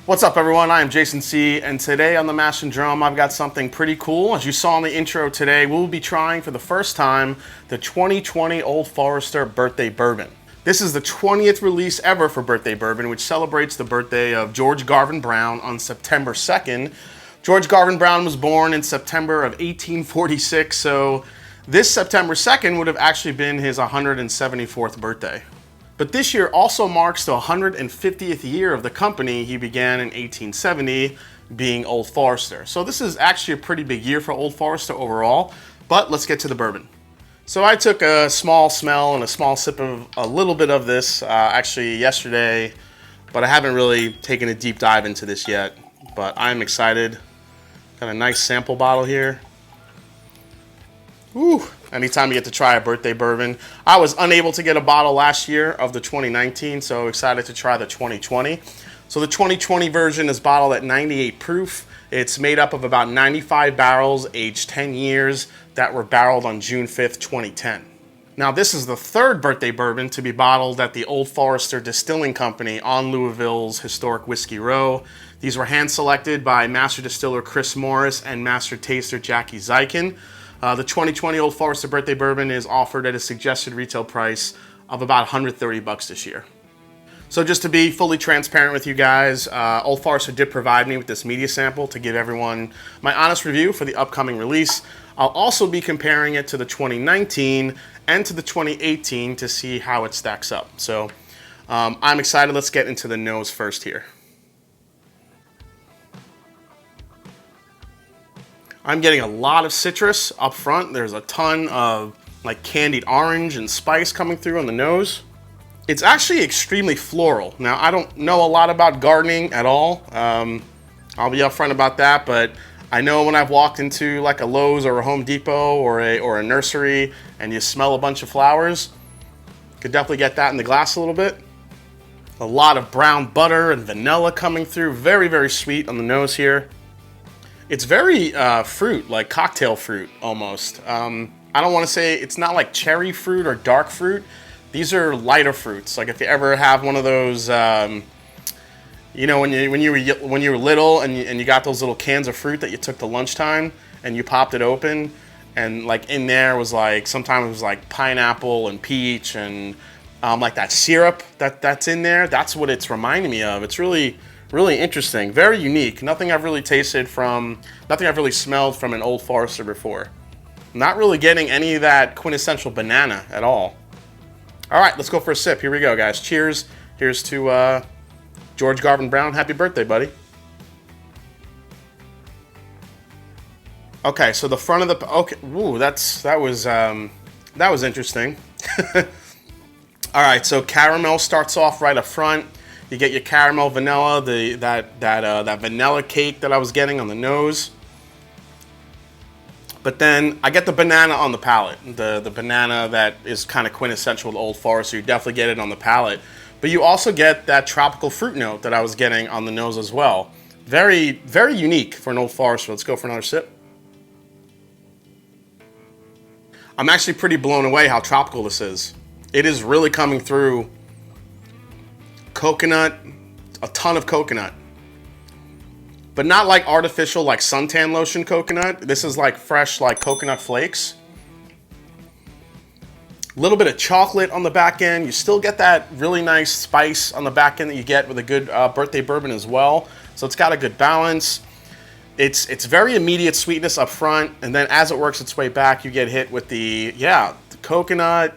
What's up, everyone? I am Jason C, and today on the Mash and Drum, I've got something pretty cool. As you saw in the intro today, we'll be trying for the first time the 2020 Old Forester Birthday Bourbon. This is the 20th release ever for Birthday Bourbon, which celebrates the birthday of George Garvin Brown on September 2nd. George Garvin Brown was born in September of 1846, so this September 2nd would have actually been his 174th birthday. But this year also marks the 150th year of the company he began in 1870, being Old Forester. So this is actually a pretty big year for Old Forester overall, but let's get to the bourbon. So I took a small smell and a small sip of a little bit of this actually yesterday, but I haven't really taken a deep dive into this yet, but I'm excited. Got a nice sample bottle here. Woo. Anytime you get to try a birthday bourbon. I was unable to get a bottle last year of the 2019, so excited to try the 2020. So the 2020 version is bottled at 98 proof. It's made up of about 95 barrels aged 10 years that were barreled on June 5th, 2010. Now this is the third birthday bourbon to be bottled at the Old Forester Distilling Company on Louisville's historic Whiskey Row. These were hand selected by Master Distiller Chris Morris and Master Taster Jackie Zykan. The 2020 Old Forester Birthday Bourbon is offered at a suggested retail price of about $130 this year. So just to be fully transparent with you guys, Old Forester did provide me with this media sample to give everyone my honest review for the upcoming release. I'll also be comparing it to the 2019 and to the 2018 to see how it stacks up. So I'm excited. Let's get into the nose first here. I'm getting a lot of citrus up front. There's a ton of like candied orange and spice coming through on the nose. It's actually extremely floral. Now, I don't know a lot about gardening at all. I'll be upfront about that, but I know when I've walked into like a Lowe's or a Home Depot or a nursery and you smell a bunch of flowers, you could definitely get that in the glass a little bit. A lot of brown butter and vanilla coming through. Very, very sweet on the nose here. It's very fruit, like cocktail fruit almost. I don't want to say it's not like cherry fruit or dark fruit. These are lighter fruits. Like if you ever have one of those, you know, when you were little and you got those little cans of fruit that you took to lunchtime and you popped it open, and like in there was like sometimes it was like pineapple and peach and like that syrup that's in there. That's what it's reminding me of. It's really interesting, very unique. Nothing I've really smelled from an Old Forester before. Not really getting any of that quintessential banana at all. All right, let's go for a sip. Here we go, guys. Cheers. Here's to George Garvin Brown. Happy birthday, buddy. Okay, so the front of the that was interesting. All right, so caramel starts off right up front. You get your caramel vanilla, that vanilla cake that I was getting on the nose. But then I get the banana on the palate. The banana that is kind of quintessential to Old Forester. You definitely get it on the palate. But you also get that tropical fruit note that I was getting on the nose as well. Very, very unique for an Old Forester. Let's go for another sip. I'm actually pretty blown away how tropical this is. It is really coming through. Coconut, a ton of coconut, but not like artificial like suntan lotion coconut. This is like fresh like coconut flakes. A little bit of chocolate on the back end. You still get that really nice spice on the back end that you get with a good birthday bourbon as well. So it's got a good balance. It's very immediate sweetness up front, and then as it works its way back, you get hit with the coconut.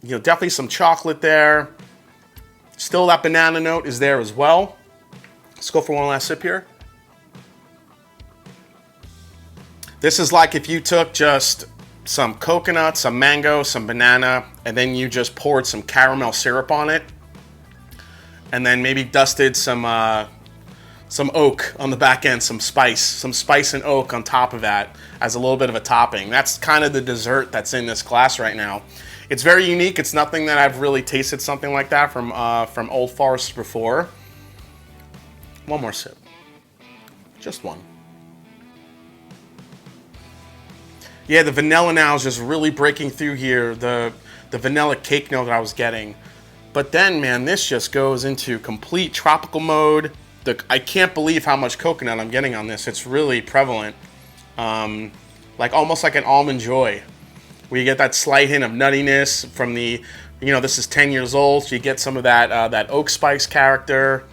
You know, definitely some chocolate there. Still, that banana note is there as well. Let's go for one last sip here. This is like if you took just some coconut, some mango, some banana, and then you just poured some caramel syrup on it, and then maybe dusted some oak on the back end, some spice and oak on top of that as a little bit of a topping. That's kind of the dessert that's in this glass right now. It's very unique. It's nothing that I've really tasted something like that from Old Forester before. One more sip. Just one. Yeah, the vanilla now is just really breaking through here. The vanilla cake note that I was getting. But then, man, this just goes into complete tropical mode. I can't believe how much coconut I'm getting on this. It's really prevalent. Like almost like an almond joy, where you get that slight hint of nuttiness from the, this is 10 years old, so you get some of that oak spice character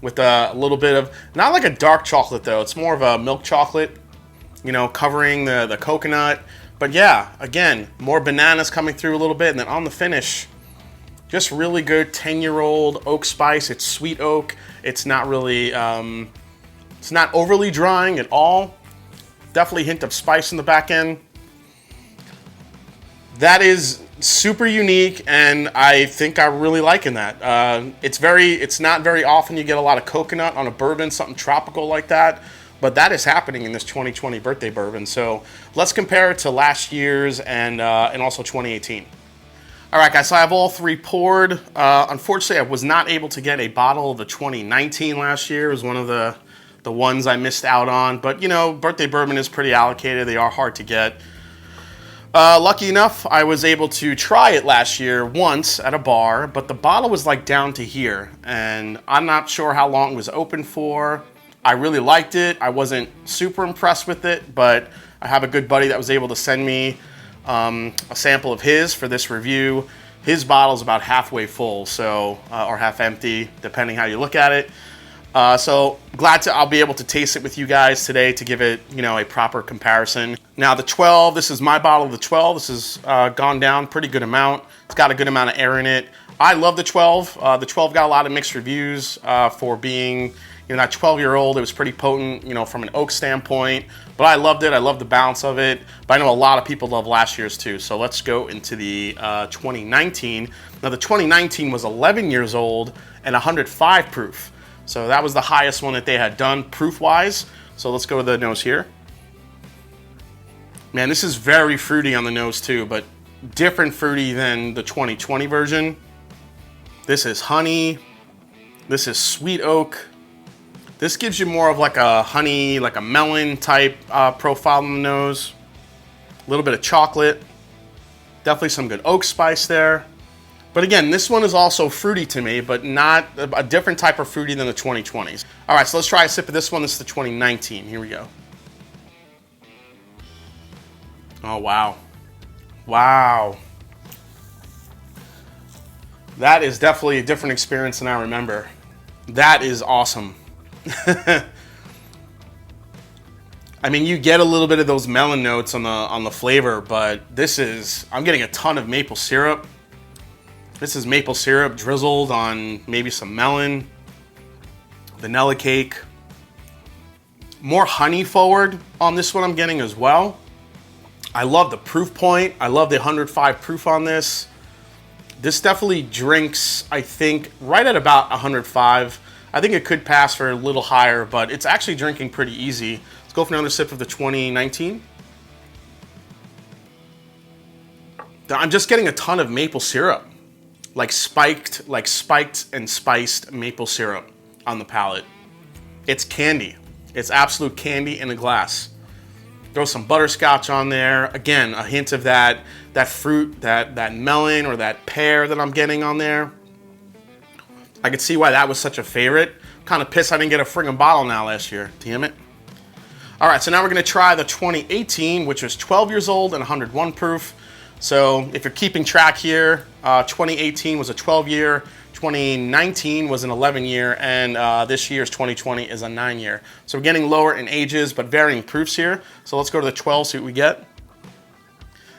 with a little bit of, not like a dark chocolate though, it's more of a milk chocolate, covering the coconut. But yeah, again, more bananas coming through a little bit, and then on the finish, just really good 10-year-old oak spice. It's sweet oak. It's not really, it's not overly drying at all. Definitely a hint of spice in the back end. That is super unique, and I think I'm really liking that. It's not very often you get a lot of coconut on a bourbon, something tropical like that, but that is happening in this 2020 birthday bourbon. So let's compare it to last year's and also 2018. All right, guys, so I have all three poured. Unfortunately, I was not able to get a bottle of the 2019 last year. It was one of the ones I missed out on. But, birthday bourbon is pretty allocated. They are hard to get. Lucky enough, I was able to try it last year once at a bar, but the bottle was like down to here. And I'm not sure how long it was open for. I really liked it. I wasn't super impressed with it, but I have a good buddy that was able to send me a sample of his for this review. His bottle's about halfway full, so or half empty, depending how you look at it. So glad I'll be able to taste it with you guys today to give it, a proper comparison. Now the 12, this is my bottle of the 12. This has gone down pretty good amount. It's got a good amount of air in it. I love the 12. The 12 got a lot of mixed reviews for being, that 12-year-old. It was pretty potent, from an oak standpoint. But I loved it. I loved the balance of it. But I know a lot of people love last year's too. So let's go into the 2019. Now the 2019 was 11 years old and 105 proof. So that was the highest one that they had done proof-wise. So let's go to the nose here. Man, this is very fruity on the nose too, but different fruity than the 2020 version. This is honey. This is sweet oak. This gives you more of like a honey, like a melon type profile on the nose. A little bit of chocolate. Definitely some good oak spice there. But again, this one is also fruity to me, but not a different type of fruity than the 2020s. All right, so let's try a sip of this one. This is the 2019. Here we go. Oh, wow. Wow. That is definitely a different experience than I remember. That is awesome. I mean, you get a little bit of those melon notes on the flavor, but I'm getting a ton of maple syrup. This is maple syrup drizzled on maybe some melon, vanilla cake. More honey forward on this one I'm getting as well. I love the proof point. I love the 105 proof on this. This definitely drinks, I think, right at about 105. I think it could pass for a little higher, but it's actually drinking pretty easy. Let's go for another sip of the 2019. I'm just getting a ton of maple syrup. Like spiked and spiced maple syrup on the palate. It's candy. It's absolute candy in a glass. Throw some butterscotch on there. Again, a hint of that fruit, that melon or that pear that I'm getting on there. I could see why that was such a favorite. Kind of pissed I didn't get a friggin' bottle now last year. Damn it. All right, so now we're gonna try the 2018, which was 12 years old and 101 proof. So if you're keeping track here, 2018 was a 12-year, 2019 was an 11-year, and this year's 2020 is a 9-year. So we're getting lower in ages, but varying proofs here. So let's go to the 12, see what we get.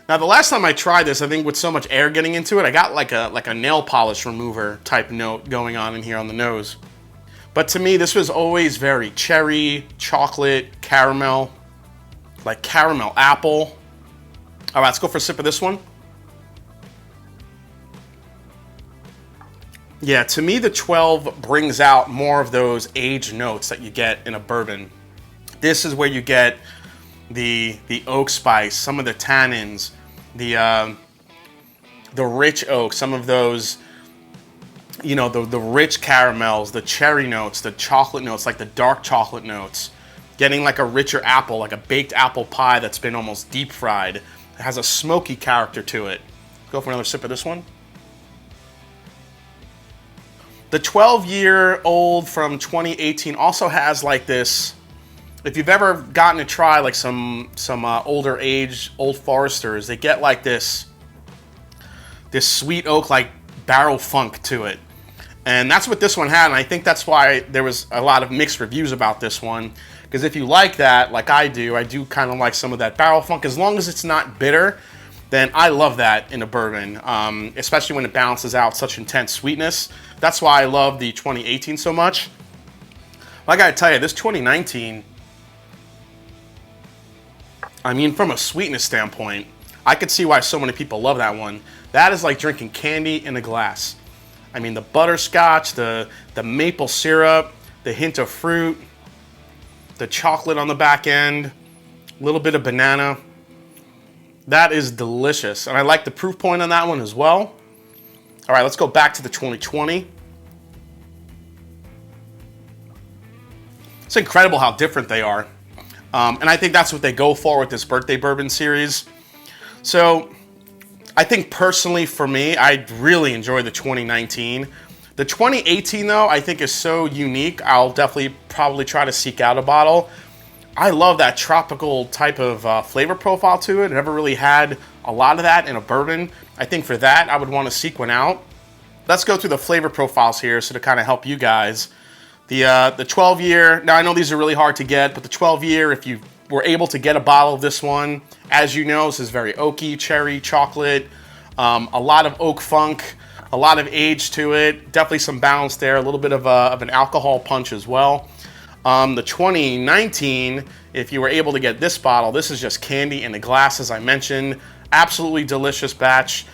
Now the last time I tried this, I think with so much air getting into it, I got like a nail polish remover type note going on in here on the nose. But to me, this was always very cherry, chocolate, caramel, like caramel apple. All right, let's go for a sip of this one. Yeah, to me, the 12 brings out more of those aged notes that you get in a bourbon. This is where you get the oak spice, some of the tannins, the rich oak, some of those, the rich caramels, the cherry notes, the chocolate notes, like the dark chocolate notes. Getting like a richer apple, like a baked apple pie that's been almost deep fried. It has a smoky character to it. Go for another sip of this one. The 12-year-old from 2018 also has like this. If you've ever gotten to try like some older age Old Foresters, they get like this sweet oak like barrel funk to it. And that's what this one had, and I think that's why there was a lot of mixed reviews about this one. Because if you like that, like I do kind of like some of that barrel funk. As long as it's not bitter, then I love that in a bourbon, especially when it balances out such intense sweetness. That's why I love the 2018 so much. I gotta tell you, this 2019, I mean, from a sweetness standpoint, I could see why so many people love that one. That is like drinking candy in a glass. I mean, the butterscotch, the maple syrup, the hint of fruit, the chocolate on the back end, a little bit of banana. That is delicious. And I like the proof point on that one as well. All right, let's go back to the 2020. It's incredible how different they are. And I think that's what they go for with this birthday bourbon series. So I think personally for me, I really enjoy the 2019. The 2018 though, I think is so unique. I'll definitely probably try to seek out a bottle. I love that tropical type of flavor profile to it. I never really had a lot of that in a bourbon. I think for that, I would want to seek one out. Let's go through the flavor profiles here so to kind of help you guys. The 12-year, now I know these are really hard to get, but the 12-year, if you were able to get a bottle of this one, as you know, this is very oaky, cherry, chocolate, a lot of oak funk, a lot of age to it, definitely some balance there, a little bit of an alcohol punch as well. The 2019, if you were able to get this bottle, this is just candy in a glass, as I mentioned. Absolutely delicious batch.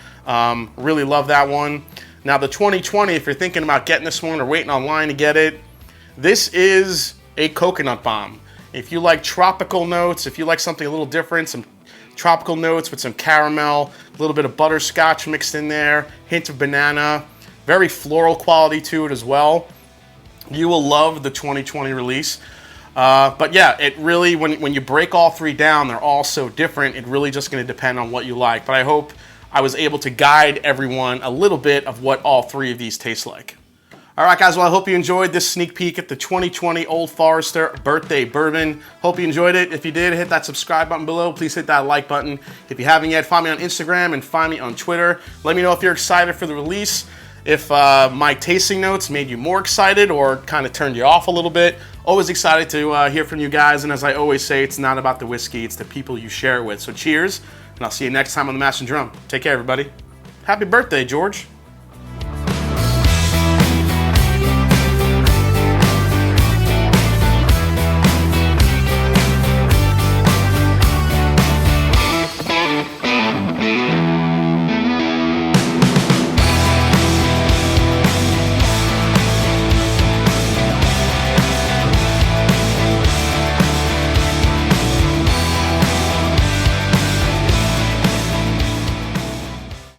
Really love that one. Now the 2020, if you're thinking about getting this one or waiting online to get it, this is a coconut bomb. If you like tropical notes, if you like something a little different, some tropical notes with some caramel, a little bit of butterscotch mixed in there, hint of banana, very floral quality to it as well. You will love the 2020 release. But yeah, it really, when you break all three down, they're all so different. It really just going to depend on what you like. But I hope I was able to guide everyone a little bit of what all three of these taste like. All right, guys, well, I hope you enjoyed this sneak peek at the 2020 Old Forester Birthday Bourbon. Hope you enjoyed it. If you did, hit that subscribe button below. Please hit that like button. If you haven't yet, find me on Instagram and find me on Twitter. Let me know if you're excited for the release, if my tasting notes made you more excited or kind of turned you off a little bit. Always excited to hear from you guys, and as I always say, it's not about the whiskey, it's the people you share it with. So cheers, and I'll see you next time on The Mash and Drum. Take care, everybody. Happy birthday, George.